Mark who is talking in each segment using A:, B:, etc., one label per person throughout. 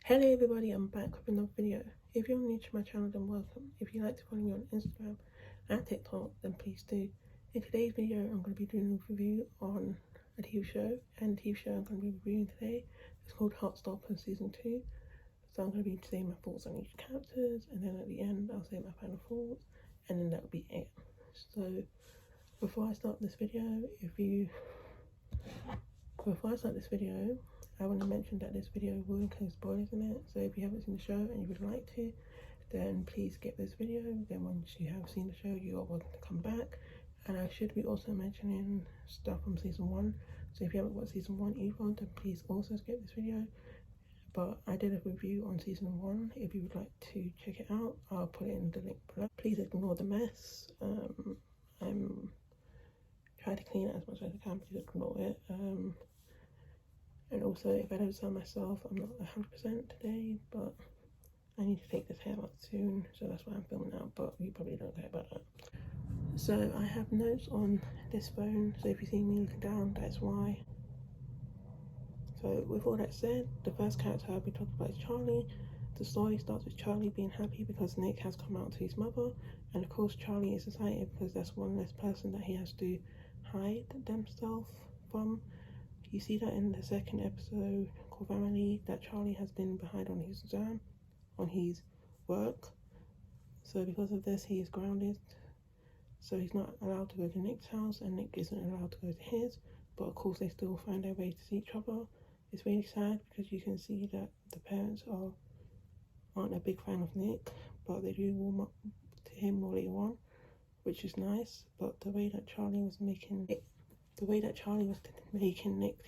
A: Hello everybody, I'm back with another video. If you're new to my channel, then welcome. If you'd like to follow me on Instagram and TikTok, then please do. In today's video, I'm going to be doing a review on a TV show, and the TV show I'm going to be reviewing today is called Heartstopper Season 2. So I'm going to be saying my thoughts on each characters, and then at the end I'll say my final thoughts, and then that'll be it. So before I start this video, I want to mention that this video will include spoilers in it, so if you haven't seen the show and you would like to, then please skip this video. Then once you have seen the show, you are welcome to come back. And I should be also mentioning stuff from season 1, so if you haven't watched season 1 either, then please also skip this video. But I did a review on season 1. If you would like to check it out, I'll put it in the link below. Please ignore the mess. I'm trying to clean it as much as I can, please ignore it. And also, if I don't sound myself, I'm not 100% today, but I need to take this hair out soon, so that's why I'm filming now, but you probably don't care about that. So I have notes on this phone, so if you see me looking down, that's why. So with all that said, the first character I'll be talking about is Charlie. The story starts with Charlie being happy because Nick has come out to his mother, and of course Charlie is excited because that's one less person that he has to hide themselves from. You see that in the second episode called Family, that Charlie has been behind on his exam, on his work. So because of this, he is grounded. So he's not allowed to go to Nick's house, and Nick isn't allowed to go to his. But of course, they still find their way to see each other. It's really sad because you can see that the parents aren't a big fan of Nick, but they do warm up to him more later on, which is nice. But the way that Charlie was making Nick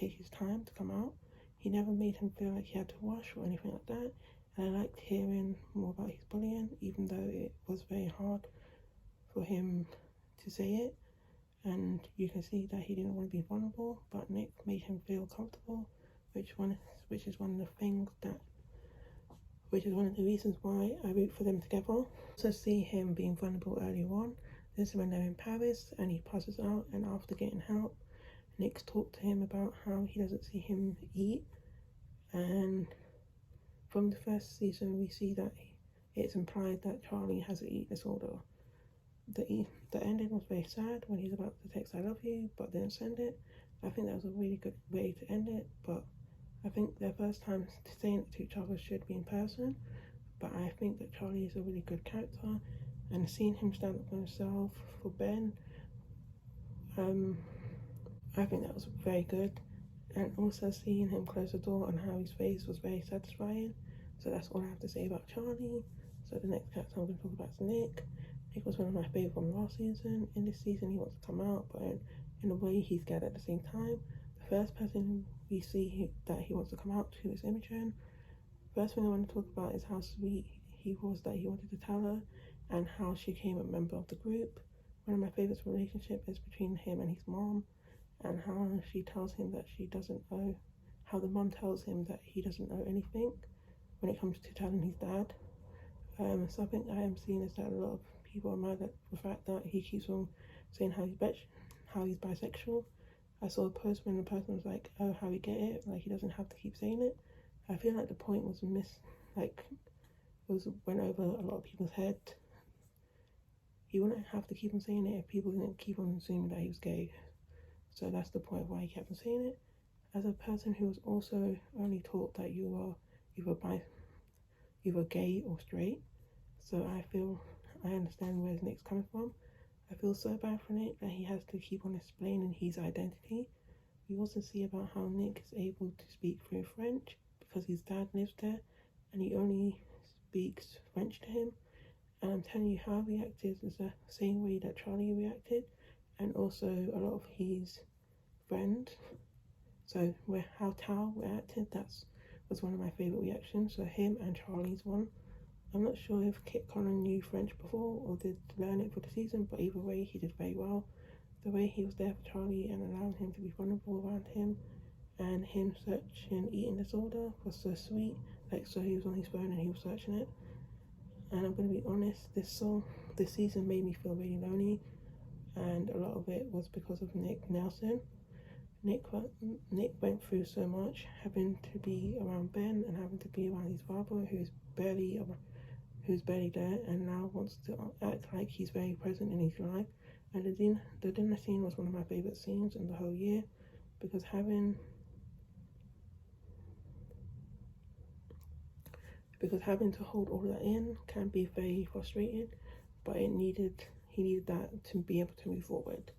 A: take his time to come out, he never made him feel like he had to wash or anything like that. And I liked hearing more about his bullying, even though it was very hard for him to say it. And you can see that he didn't want to be vulnerable, but Nick made him feel comfortable, which is one of the reasons why I root for them together. Also see him being vulnerable earlier on. This is when they're in Paris and he passes out, and after getting help, Nick's talked to him about how he doesn't see him eat. And from the first season, we see that it's implied that Charlie has an eating disorder. The ending was very sad when he's about to text "I love you" but didn't send it. I think that was a really good way to end it, but I think their first time saying it to each other should be in person. But I think that Charlie is a really good character, and seeing him stand up for himself for Ben, I think that was very good. And also seeing him close the door and how his face was very satisfying. So that's all I have to say about Charlie. So the next character I'm going to talk about is Nick. Nick was one of my favourites from last season. In this season he wants to come out, but in a way he's scared at the same time. The first person we see that he wants to come out to is Imogen. First thing I want to talk about is how sweet he was that he wanted to tell her, and how she became a member of the group. One of my favourite relationships is between him and his mom, and how she tells him that she doesn't know, how the mom tells him that he doesn't know anything when it comes to telling his dad. Something I am seeing is that a lot of people are mad at the fact that he keeps on saying how he's bisexual. I saw a post when the person was like, "Oh, how we get it? Like he doesn't have to keep saying it." I feel like the point was went over a lot of people's head. He wouldn't have to keep on saying it if people didn't keep on assuming that he was gay. So that's the point why he kept on saying it. As a person who was also only taught that you are either gay or straight, so I understand where Nick's coming from. I feel so bad for Nick that he has to keep on explaining his identity. We also see about how Nick is able to speak through French because his dad lives there and he only speaks French to him. And I'm telling you, how he reacted is the same way that Charlie reacted, and also a lot of his friends. So how Tao reacted, was one of my favourite reactions. So him and Charlie's one. I'm not sure if Kit Connor knew French before or did learn it for the season, but either way he did very well. The way he was there for Charlie and allowing him to be vulnerable around him, and him searching eating disorder was so sweet. Like, so he was on his phone and he was searching it. And I'm going to be honest, this season made me feel really lonely, and a lot of it was because of Nick Nelson, Nick went through so much, having to be around Ben and having to be around his father, who's barely there, and now wants to act like he's very present in his life. And the dinner scene was one of my favourite scenes in the whole year, because having to hold all that in can be very frustrating, but he needed that to be able to move forward.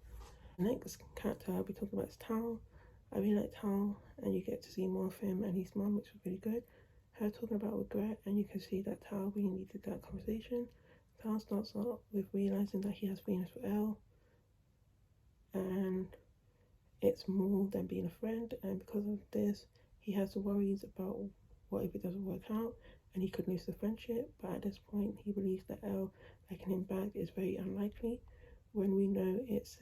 A: The next character I'll be talking about is Tal. I really like Tal, and you get to see more of him and his mum, which was really good. Her talking about regret, and you can see that Tal really needed that conversation. Tal starts out with realising that he has feelings for Elle, and it's more than being a friend, and because of this, he has worries about what if it doesn't work out, and he could lose the friendship. But at this point, he believes that Elle liking him back is very unlikely, when we know it's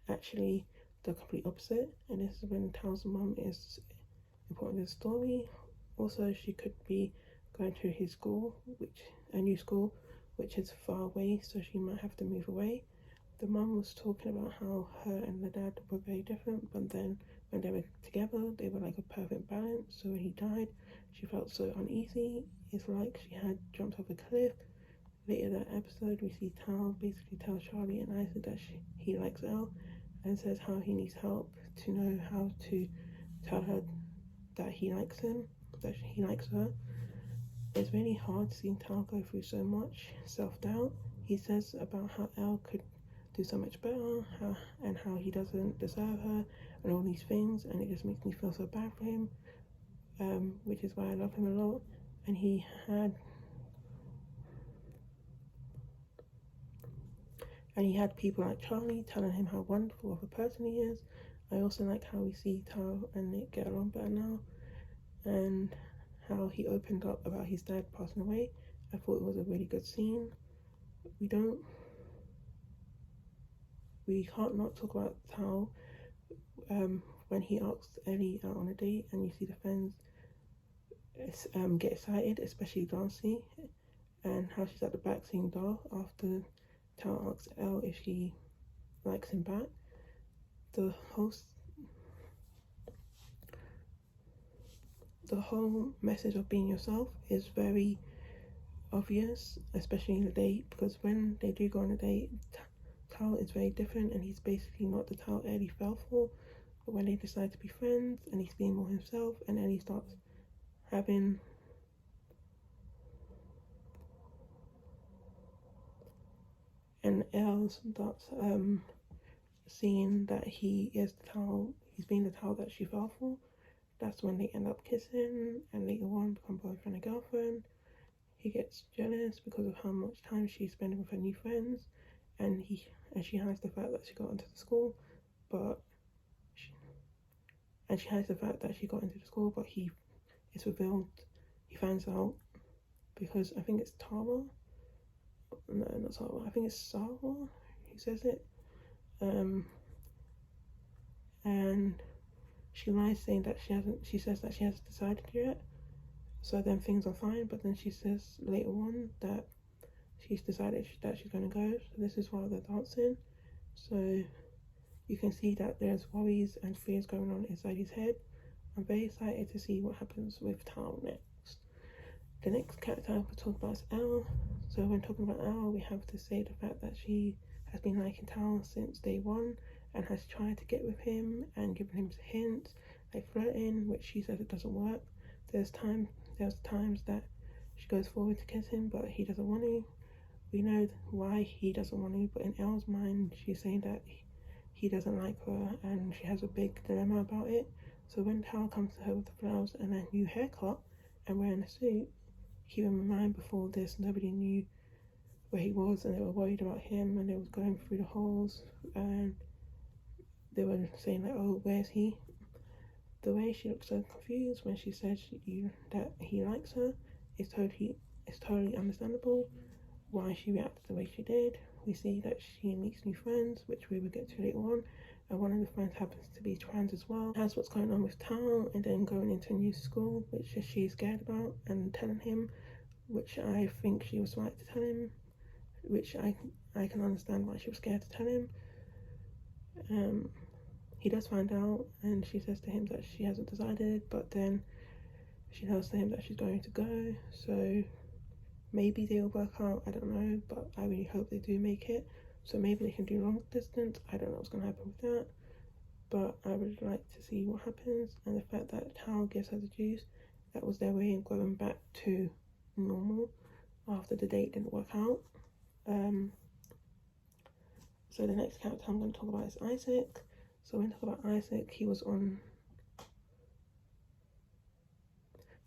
A: actually the complete opposite. And this is when Tal's mum is important in the story. Also, she could be going to his school, a new school, which is far away, so she might have to move away. The mum was talking about how her and the dad were very different, but then when they were together, they were like a perfect balance. So when he died, she felt so uneasy. It's like she had jumped off a cliff. Later that episode, we see Tal basically tell Charlie and Isaac that he likes Elle, and says how he needs help to know how to tell her that he likes him, that he likes her. It's really hard seeing Tal go through so much self-doubt. He says about how Elle could do so much better, and how he doesn't deserve her, and all these things, and it just makes me feel so bad for him, which is why I love him a lot. And he had people like Charlie telling him how wonderful of a person he is. I also like how we see Tal and Nick get along better now, and how he opened up about his dad passing away. I thought it was a really good scene. We can't not talk about Tal when he asks Ellie out on a date, and you see the friends get excited, especially Darcy, and how she's at the back saying Dar after Tal asks Elle if she likes him back. The whole message of being yourself is very obvious, especially in a date, because when they do go on a date, Tal is very different, and he's basically not the Tal Ellie fell for. But when they decide to be friends, and he's being more himself, and Ellie starts having and Elle starts seeing that he is the Tal, he's being the Tal that she fell for. That's when they end up kissing, and later on become boyfriend and girlfriend. He gets jealous because of how much time she's spending with her new friends, and she hides the fact that she got into the school, but she hides the fact that she got into the school, but he finds out, because I think it's Tara. No, not Tara. I think it's Sarah who says it. And she lies, saying that she says that she hasn't decided yet. So then things are fine, but then she says later on that she's decided that she's going to go. So this is while they're dancing. So you can see that there's worries and fears going on inside his head. I'm very excited to see what happens with Tal next. The next character I will talk about is Elle. So when talking about Elle, we have to say the fact that she has been liking Tal since day one, and has tried to get with him and given him hints, like flirting, which she says it doesn't work. There's times that she goes forward to kiss him, but he doesn't want to. We know why he doesn't want to, but in Elle's mind, she's saying that he doesn't like her, and she has a big dilemma about it. So when Tal comes to her with the flowers and a new haircut and wearing a suit, keep in mind before this, nobody knew where he was, and they were worried about him, and they was going through the halls, and they were saying like, oh, where's he? The way she looks so confused when she says that he likes her is totally understandable why she reacted the way she did. We see that she meets new friends, which we will get to later on, and one of the friends happens to be trans as well. Has what's going on with Tal, and then going into a new school, which she's scared about, and telling him, which I think she was right to tell him, which I can understand why she was scared to tell him. he does find out, and she says to him that she hasn't decided, but then she tells him that she's going to go, so maybe they'll work out, I don't know, but I really hope they do make it. So maybe they can do long distance. I don't know what's going to happen with that, but I would like to see what happens. And the fact that Tao gives her the juice, that was their way of going back to normal after the date didn't work out. So the next character I'm going to talk about is Isaac. So when I talk about Isaac, he was one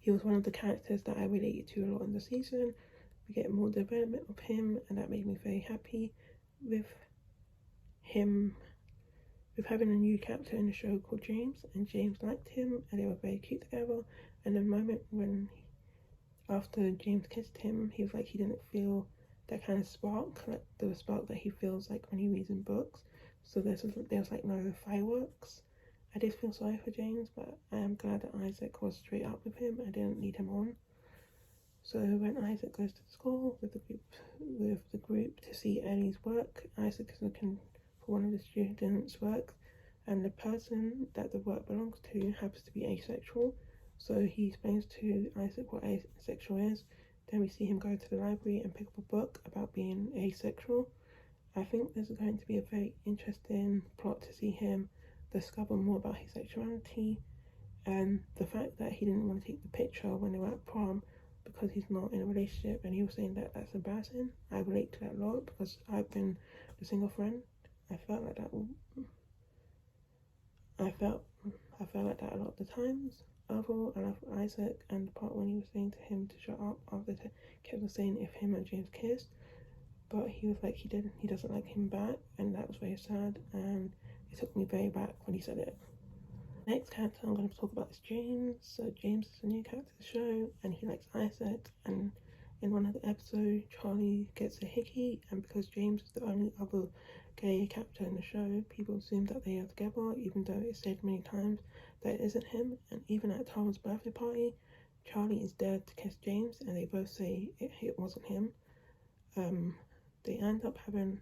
A: of the characters that I related to a lot in the season. We get more development of him, and that made me very happy with him, with having a new character in the show called James, and James liked him, and they were very cute together. And the moment when, after James kissed him, he was like, he didn't feel that kind of spark, like the spark that he feels like when he reads in books. So there was like no fireworks. I did feel sorry for James, but I am glad that Isaac was straight up with him. I didn't lead him on. So when Isaac goes to school with the group to see Ellie's work, Isaac is looking for one of the students' work, and the person that the work belongs to happens to be asexual. So he explains to Isaac what asexual is. Then we see him go to the library and pick up a book about being asexual. I think there's going to be a very interesting plot to see him discover more about his sexuality, and the fact that he didn't want to take the picture when they were at prom because he's not in a relationship, and he was saying that that's embarrassing. I relate to that a lot because I've been the single friend. I felt like that a lot of the times. Overall, I love Isaac, and the part when he was saying to him to shut up after kept on saying if him and James kissed, but he was like he doesn't like him back, and that was very sad, and it took me very back when he said it. Next character I'm going to talk about is James. So James is a new character to the show, and he likes Isaac, and in one of the episodes Charlie gets a hickey, and because James is the only other gay character in the show, people assume that they are together, even though it's said many times that it isn't him. And even at Tara's birthday party, Charlie is there to kiss James, and they both say it wasn't him. They end up having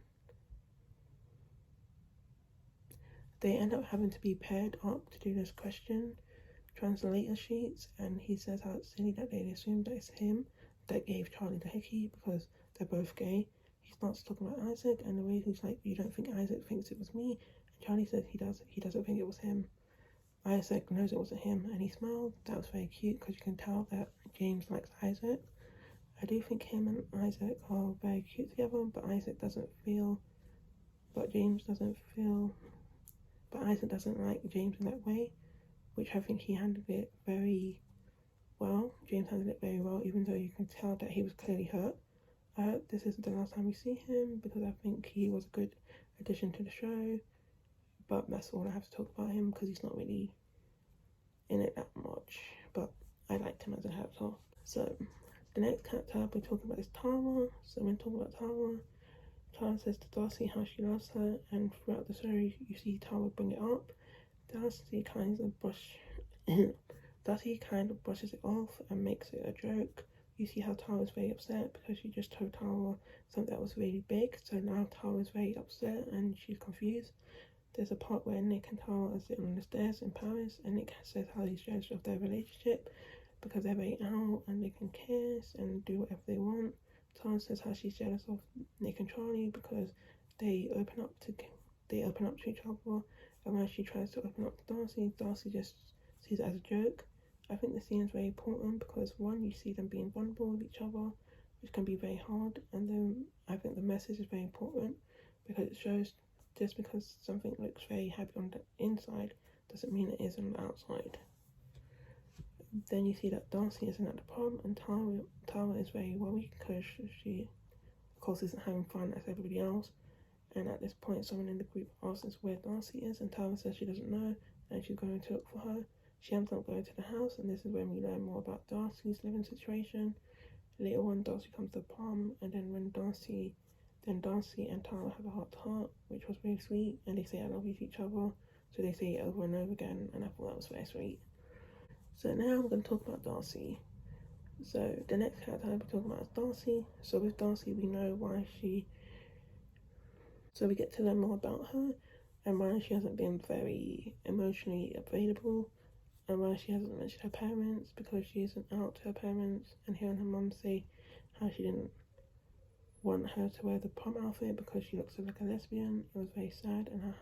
A: to be paired up to do this question translator sheets, and he says how it's silly that they assume that it's him that gave Charlie the hickey because they're both gay. He starts talking about Isaac, and the way he's like, you don't think Isaac thinks it was me? And Charlie says he doesn't think it was him. Isaac knows it wasn't him, and he smiled. That was very cute because you can tell that James likes Isaac. I do think him and Isaac are very cute together, but Isaac doesn't like James in that way, which I think he handled it very well. James handled it very well, even though you can tell that he was clearly hurt. I hope this isn't the last time we see him, because I think he was a good addition to the show, but that's all I have to talk about him, because he's not really in it that much, but I liked him as a character. So, the next character we're talking about is Tara. So when talking about Tara says to Darcy how she loves her, and throughout the series you see Tara bring it up. Darcy kind of brushes it off and makes it a joke. You see how Tara is very upset because she just told Tara something that was really big, so now Tara is very upset and she's confused. There's a part where Nick and Tara are sitting on the stairs in Paris, and Nick says how he's jealous of their relationship because they're very out and they can kiss and do whatever they want. Tara says how she's jealous of Nick and Charlie because they open up to each other, and when she tries to open up to Darcy, Darcy just sees it as a joke. I think the scene is very important because one, you see them being vulnerable with each other, which can be very hard, and then I think the message is very important because it shows just because something looks very happy on the inside doesn't mean it is on the outside. Then you see that Darcy isn't at the prom, and Tara is very worried because she, of course, isn't having fun as everybody else. And at this point, someone in the group asks where Darcy is, and Tara says she doesn't know, and she's going to look for her. She ends up going to the house, and this is when we learn more about Darcy's living situation. Later on, Darcy comes to the prom, and then Darcy and Tara have a heart-to-heart, which was really sweet, and they say I love you to each other, so they say it over and over again, and I thought that was very sweet. So now we're going to talk about Darcy. So the next character I'll be talking about is Darcy. So with Darcy, we know why so we get to learn more about her. and why she hasn't been very emotionally available, and why she hasn't mentioned her parents, because she isn't out to her parents, and hearing her mum say how she didn't want her to wear the prom outfit because she looks like a lesbian. It was very sad, and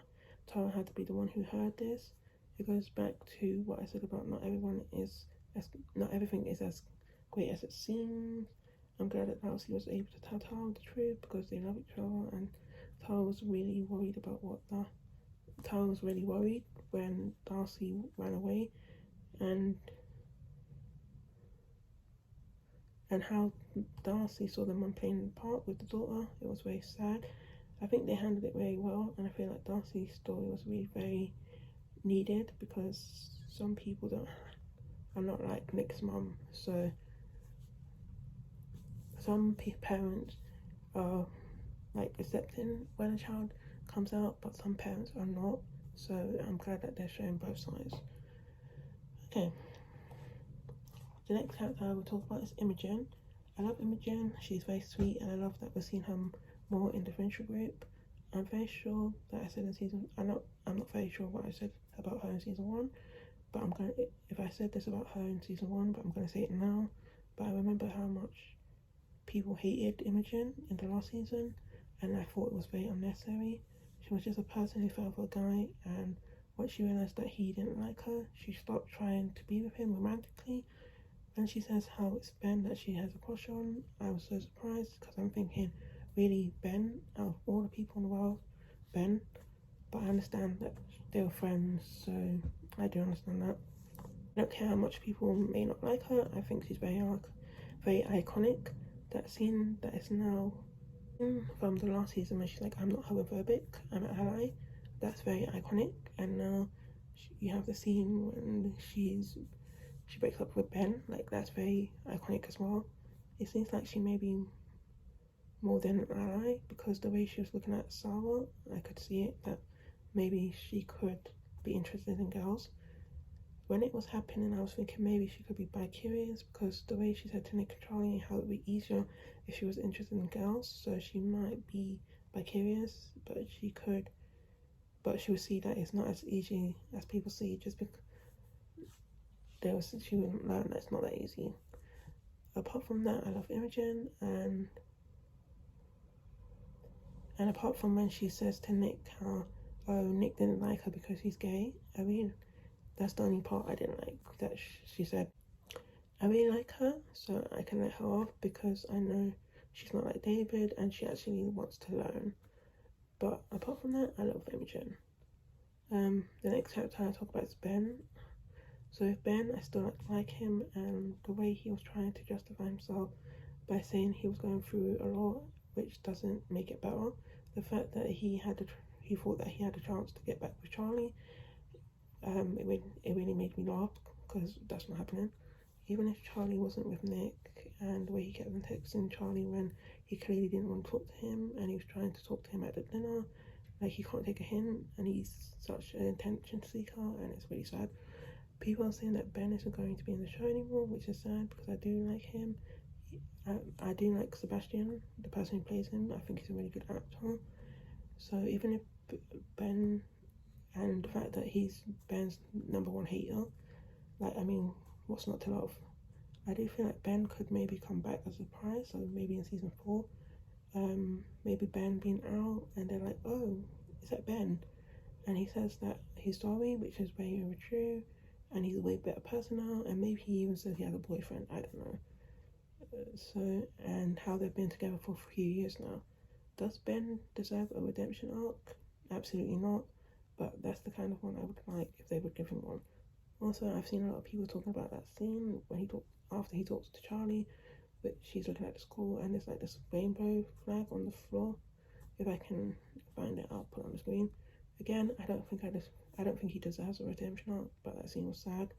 A: Tara had to be the one who heard this. It goes back to what I said about not everything is as great as it seems. I'm glad that Darcy was able to tell Tara the truth because they love each other, and Tara was really worried about Tara was really worried when Darcy ran away, and how Darcy saw the mum playing in the park with the daughter. It was very sad. I think they handled it very well, and I feel like Darcy's story was really very needed because some people are not like Nick's mum. So some parents are like accepting when a child comes out, but some parents are not. So I'm glad that they're showing both sides. Okay. The next character I will talk about is Imogen. I love Imogen. She's very sweet, and I love that we're seeing her more in the friendship group. I'm very sure that I said in season. I'm not very sure what I said about her in season 1, but I'm going. If I said this about her in season 1, but I'm going to say it now. But I remember how much people hated Imogen in the last season, and I thought it was very unnecessary. She was just a person who fell for a guy, and once she realised that he didn't like her, she stopped trying to be with him romantically. And she says how it's Ben that she has a crush on. I was so surprised because I'm thinking, really, Ben? Out of all the people in the world, Ben? But I understand that they were friends, so I do understand that. I don't care how much people may not like her. I think she's very iconic. That scene that is now from the last season where she's like, I'm not homophobic, I'm an ally. That's very iconic. And now you have the scene when she breaks up with Ben. Like, that's very iconic as well. It seems like she may be more than an ally because the way she was looking at Sarah, I could see it that maybe she could be interested in girls. When it was happening, I was thinking maybe she could be bi-curious because the way she said to Nick and Charlie how it would be easier if she was interested in girls, so she might be bi-curious, but she would see that it's not as easy as people see, just because she wouldn't learn that it's not that easy. Apart from that, I love Imogen, and apart from when she says to Nick how, oh, Nick didn't like her because he's gay, I mean, that's the only part I didn't like, that she said, I really like her, so I can let her off because I know she's not like David and she actually wants to learn. But apart from that, I love Imogen. The next character I talk about is Ben. So with Ben, I still like him, and the way he was trying to justify himself by saying he was going through a lot, which doesn't make it better. The fact that he thought that he had a chance to get back with Charlie, it really made me laugh because that's not happening. Even if Charlie wasn't with Nick, and the way he kept on texting Charlie when he clearly didn't want to talk to him, and he was trying to talk to him at the dinner, like he can't take a hint, and he's such an attention seeker, and it's really sad. People are saying that Ben isn't going to be in the show anymore, which is sad because I do like him. I do like Sebastian, the person who plays him. I think he's a really good actor. So even if Ben, and the fact that he's Ben's #1 hater, like, I mean, what's not to love? I do feel like Ben could maybe come back as a surprise, so maybe in season 4, maybe Ben being out, and they're like, oh, is that Ben? And he says that he's sorry, which is very, very true, and he's a way better person now, and maybe he even says he has a boyfriend, I don't know. So, and how they've been together for a few years now. Does Ben deserve a redemption arc? Absolutely not, but that's the kind of one I would like if they would give him one. Also, I've seen a lot of people talking about that scene when after he talks to Charlie, but she's looking at the school and there's like this rainbow flag on the floor. If I can find it, I'll put it on the screen. Again, I don't think he deserves a redemption arc, but that scene was sad.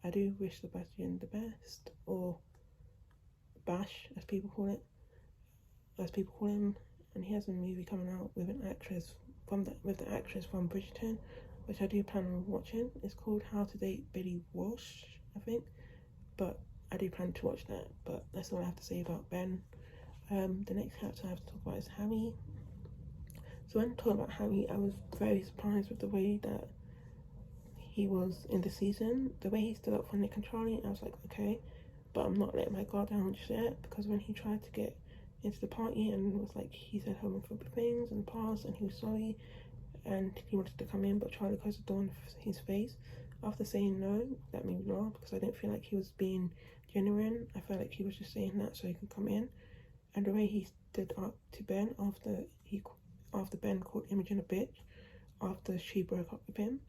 A: I do wish Sebastian the best, or Bash, as people call him, and he has a movie coming out with the actress from Bridgerton, which I do plan on watching. It's called How to Date Billy Walsh, I think, but I do plan to watch that. But that's all I have to say about Ben. The next character I have to talk about is Harry. So when talking about Harry, I was very surprised with the way that he was in the season. The way he stood up for Nick and Charlie, I was like, okay, but I'm not letting my guard down just yet, because when he tried to get into the party and was like, he said homophobic things in the past and he was sorry and he wanted to come in, but Charlie closed the door in his face. After saying no, that made me laugh, because I didn't feel like he was being genuine. I felt like he was just saying that so he could come in. And the way he stood up to Ben after Ben called Imogen a bitch after she broke up with him.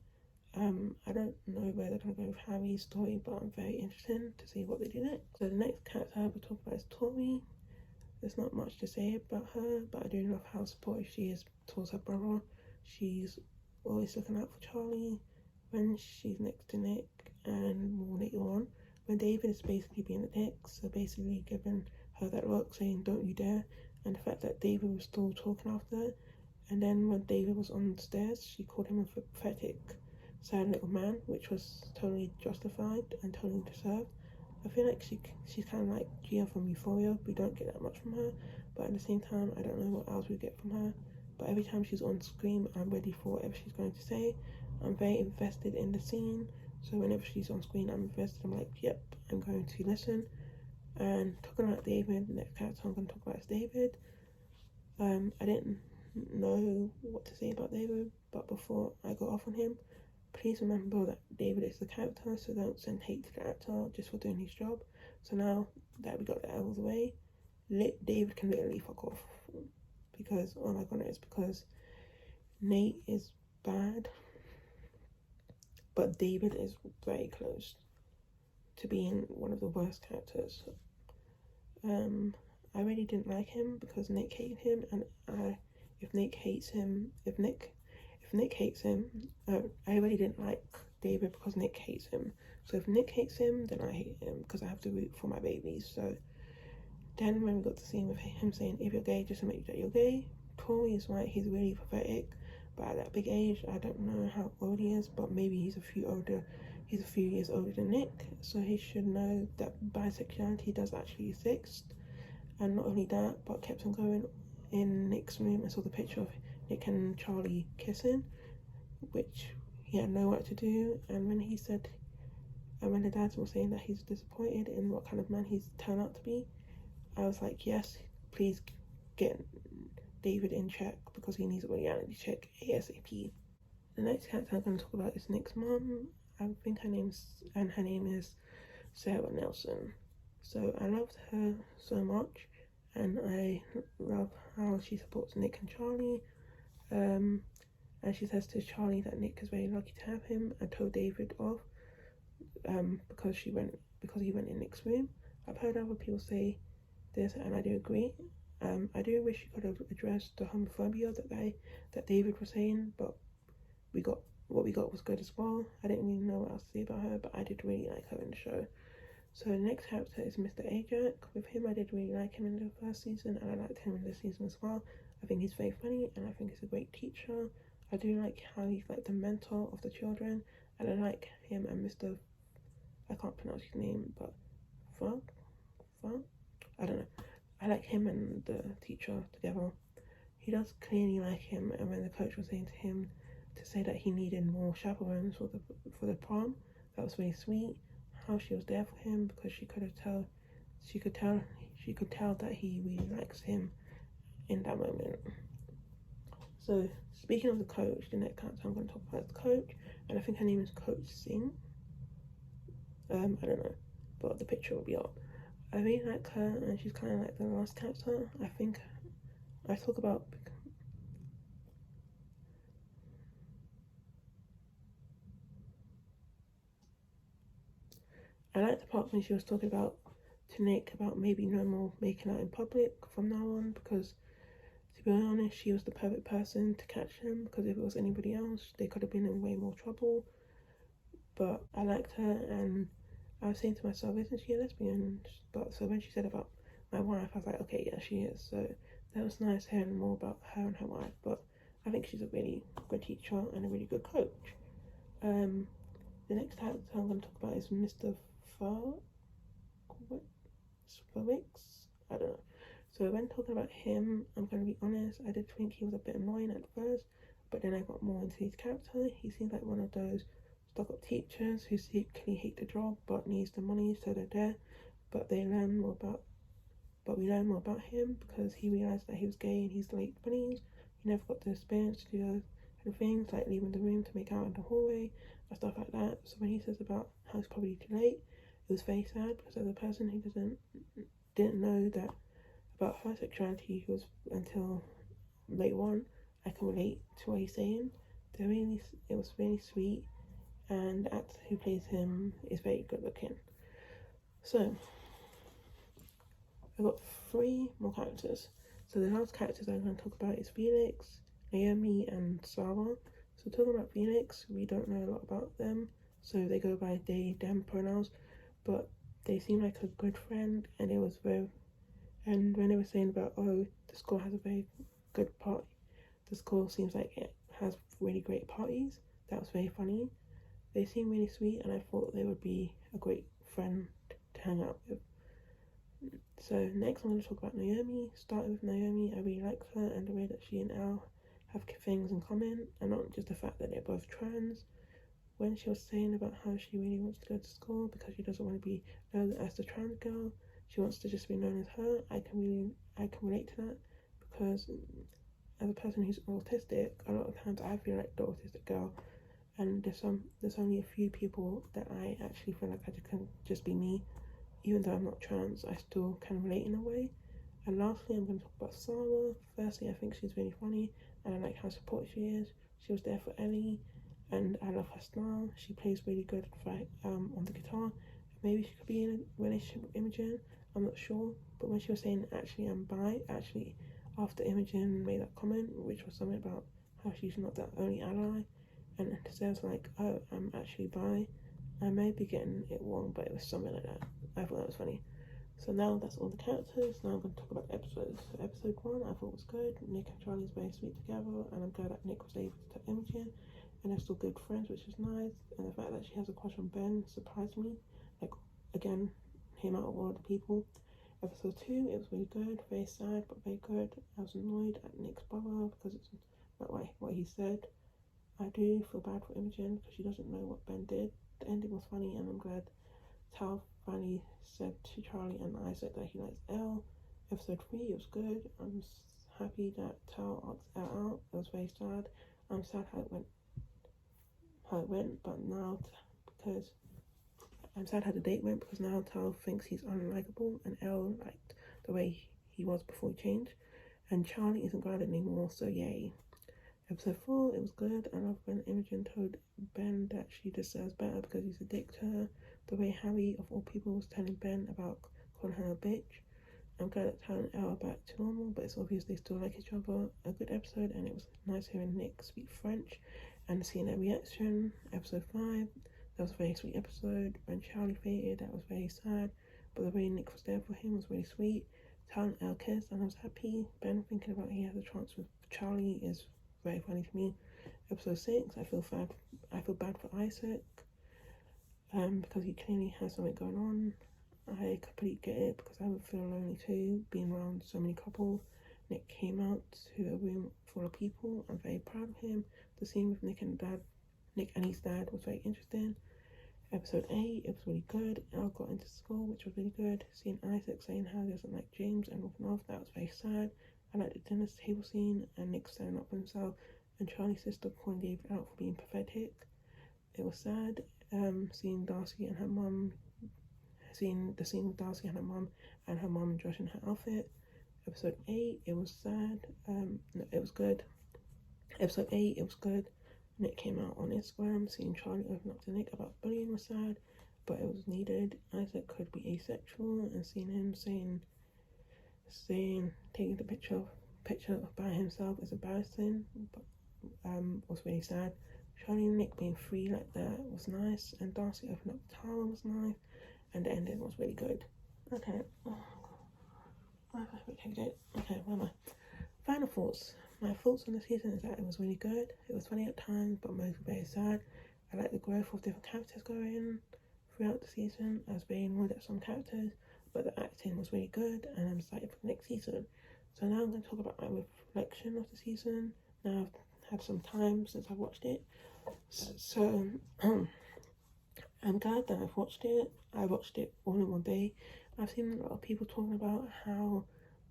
A: I don't know where they're going to go with Harry's story, but I'm very interested to see what they do next. So the next character I will talk about is Tori. There's not much to say about her, but I do love how supportive she is towards her brother. She's always looking out for Charlie when she's next to Nick, and more later on when David is basically being a dick, so basically giving her that look saying don't you dare, and the fact that David was still talking after her. And then when David was on the stairs, she called him a pathetic, sad little man, which was totally justified and totally deserved. I feel like she's kind of like Gia from Euphoria. We don't get that much from her, but at the same time, I don't know what else we get from her. But every time she's on screen, I'm ready for whatever she's going to say. I'm very invested in the scene, so whenever she's on screen, I'm invested. I'm like, yep, I'm going to listen. And talking about David, the next character I'm going to talk about is David. I didn't know what to say about David, but before I go off on him, please remember that David is the character, so don't send hate to the actor just for doing his job. So now that we got that out of the way, David can literally fuck off, because, oh my goodness, because Nate is bad, but David is very close to being one of the worst characters. I really didn't like him because Nick hated him, and if Nick hates him, I really didn't like David because Nick hates him. So if Nick hates him, then I hate him because I have to root for my babies. So then when we got the scene with him saying, if you're gay, just admit that you're gay, Tori is right, he's really pathetic. But at that big age, I don't know how old he is, but maybe he's a few years older than Nick, so he should know that bisexuality does actually exist. And not only that, but kept on going in Nick's room and saw the picture of Nick and Charlie kissing, which he had no right to do. And when when the dads were saying that he's disappointed in what kind of man he's turned out to be, I was like, yes, please get David in check, because he needs a reality check ASAP. The next character I'm going to talk about is Nick's mom. I think her name is Sarah Nelson. So I loved her so much, and I love how she supports Nick and Charlie. And she says to Charlie that Nick is very lucky to have him, and told David off because he went in Nick's room. I've heard other people say this, and I do agree. I do wish she could have addressed the homophobia that David was saying, but what we got was good as well. I didn't really know what else to say about her, but I did really like her in the show. So the next character is Mr. Ajak. With him, I did really like him in the first season, and I liked him in this season as well. I think he's very funny, and I think he's a great teacher. I do like how he's like the mentor of the children, and I like him and Mr. I can't pronounce his name, but Fug? I don't know. I like him and the teacher together. He does clearly like him, and when the coach was saying to him to say that he needed more chaperones for the prom, that was really sweet. How she was there for him, because she could tell that he really likes him in that moment. So speaking of the coach, the next character I'm going to talk about is the coach, and I think her name is Coach Singh. I don't know, but the picture will be up. I really like her, and she's kind of like the last character. I think I talk about. I like the part when she was talking to Nick about maybe no more making out in public from now on, because to be honest, she was the perfect person to catch him, because if it was anybody else, they could have been in way more trouble. But I liked her, and I was saying to myself, isn't she a lesbian? But so when she said about my wife, I was like, okay, yeah, she is. So that was nice hearing more about her and her wife. But I think she's a really good teacher and a really good coach. The next character I'm going to talk about is Mr. Furwicks. I don't know. So when talking about him, I'm going to be honest, I did think he was a bit annoying at first, but then I got more into his character. He seems like one of those stuck-up teachers who secretly hate the job but needs the money, so they're there. But we learn more about him because he realised that he was gay in his late 20s. He never got the experience to do those kind of things, like leaving the room to make out in the hallway and stuff like that. So when he says about how it's probably too late, it was very sad because as a person who didn't know that about her sexuality was until later on, I can relate to what he's saying. It was really sweet, and the actor who plays him is very good looking. So I've got 3 more characters. So the last characters I'm going to talk about is Felix, Naomi, and Sarah. So talking about Felix, we don't know a lot about them, so they go by they, them pronouns, but they seem like a good friend, and it was very. And when they were saying about, oh, the school has a very good party, the school seems like it has really great parties. That was very funny. They seem really sweet, and I thought they would be a great friend to hang out with. So next I'm going to talk about Naomi. Starting with Naomi, I really like her and the way that she and Al have things in common, and not just the fact that they're both trans. When she was saying about how she really wants to go to school because she doesn't want to be known as the trans girl, she wants to just be known as her. I can relate to that because as a person who's autistic, a lot of times I feel like the autistic girl, and there's only a few people that I actually feel like I can just be me. Even though I'm not trans, I still can relate in a way. And lastly, I'm going to talk about Sarah. Firstly, I think she's really funny, and I like how supportive she is. She was there for Ellie, and I love her style. She plays really good on the guitar. Maybe she could be in a relationship with Imogen, I'm not sure. But when she was saying, actually, I'm bi, after Imogen made that comment, which was something about how she's not the only ally, and says like, oh, I'm actually bi. I may be getting it wrong, but it was something like that. I thought that was funny. So now that's all the characters. Now I'm going to talk about episodes. So episode 1 I thought was good. Nick and Charlie's very sweet together, and I'm glad that Nick was able to tell Imogen, and they're still good friends, which is nice. And the fact that she has a crush on Ben surprised me. Like, again, him out of all the people. Episode 2, it was really good. Very sad, but very good. I was annoyed at Nick's brother because it's not what he said. I do feel bad for Imogen because she doesn't know what Ben did. The ending was funny, and I'm glad Tal finally said to Charlie and Isaac that he likes Elle. Episode 3, it was good. I'm happy that Tal asked Elle out. It was very sad. I'm sad how it went, but now because I'm sad how the date went because now Tal thinks he's unlikable, and Elle liked the way he was before he changed, and Charlie isn't glad anymore. So yay. Episode 4, it was good. I love when Imogen told Ben that she deserves better because he's a dick to her. The way Harry, of all people, was telling Ben about calling her a bitch. I'm glad that Tal and Elle are back to normal, but it's obvious they still like each other. A good episode, and it was nice hearing Nick speak French and seeing their reaction. Episode 5, that was a very sweet episode. When Charlie faded, that was very sad, but the way Nick was there for him was really sweet. Tal and Elle kissed, and I was happy. Ben thinking about he has a chance with Charlie is very funny to me. Episode 6, I feel bad for Isaac because he clearly has something going on. I completely get it because I would feel lonely too, being around so many couples. Nick came out to a room full of people. I'm very proud of him. The scene with Nick and his dad was very interesting. Episode 8, it was really good. Elle got into school, which was really good. Seeing Isaac saying how he doesn't like James and walking off, that was very sad. I like the dinner table scene and Nick standing up for himself, and Charlie's sister calling David out for being pathetic. It was sad. Seeing Darcy and her mum, seeing the scene with Darcy and her mum dressing her outfit. Episode 8, it was sad. No, it was good. Episode 8, it was good. Nick came out on Instagram, seeing Charlie open up to Nick about bullying was sad, but it was needed. Isaac could be asexual, and seeing him taking the picture by himself is embarrassing, but was really sad. Charlie and Nick being free like that was nice, and Darcy opening up the tower was nice, and the ending was really good. Okay, okay, where am I? Final thoughts. My thoughts on the season is that it was really good. It was funny at times, but mostly very sad. I like the growth of different characters going throughout the season. I was very annoyed at some characters, but the acting was really good, and I'm excited for the next season. So now I'm going to talk about my reflection of the season. Now I've had some time since I've watched it, so I'm glad that I've watched it. I watched it all in one day. I've seen a lot of people talking about how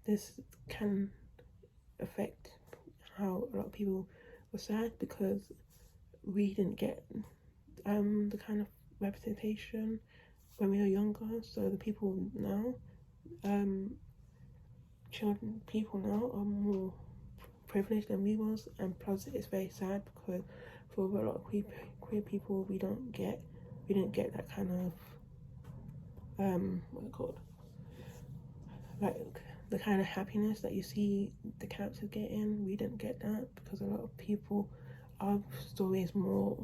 A: this can affect how a lot of people were sad because we didn't get the kind of representation when we were younger. So the people now, people now are more privileged than we was, and plus it's very sad because for a lot of queer people we didn't get that kind of what's it called, like the kind of happiness that you see the characters getting. We didn't get that because a lot of people, our story is more,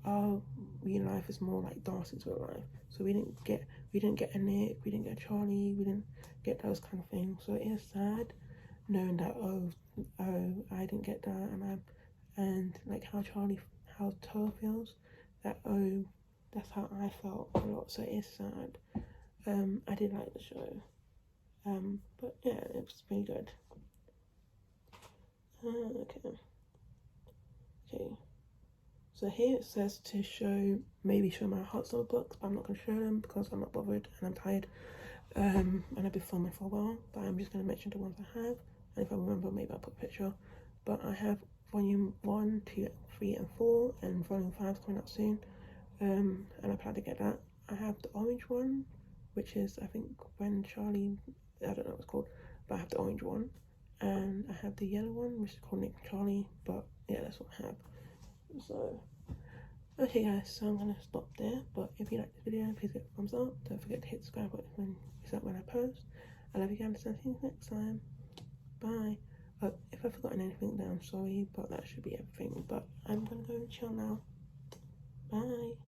A: our real life is more like Darcy's real life. So we didn't get a Nick, we didn't get a Charlie, we didn't get those kind of things. So it is sad knowing that oh I didn't get that, and like how Tara feels, that oh that's how I felt a lot. So it is sad. I did like the show. But yeah, it was pretty good. Okay. So here it says to maybe show my Heartstopper books, but I'm not going to show them because I'm not bothered and I'm tired. And I've been filming for a while, but I'm just going to mention the ones I have. And if I remember, maybe I'll put a picture. But I have volume 1, 2, 3, and 4, and volume 5 is coming out soon. And I plan to get that. I have the orange one, which is I think when Charlie, I don't know what it's called, but I have the orange one, and I have the yellow one, which is called Nick and Charlie. But yeah, that's what I have. So okay guys, so I'm gonna stop there. But if you like this video, please give it a thumbs up. Don't forget to hit the subscribe button when I post. I love you guys, and see you next time. Bye. If I've forgotten anything, then I'm sorry, but that should be everything. But I'm gonna go and chill now. Bye.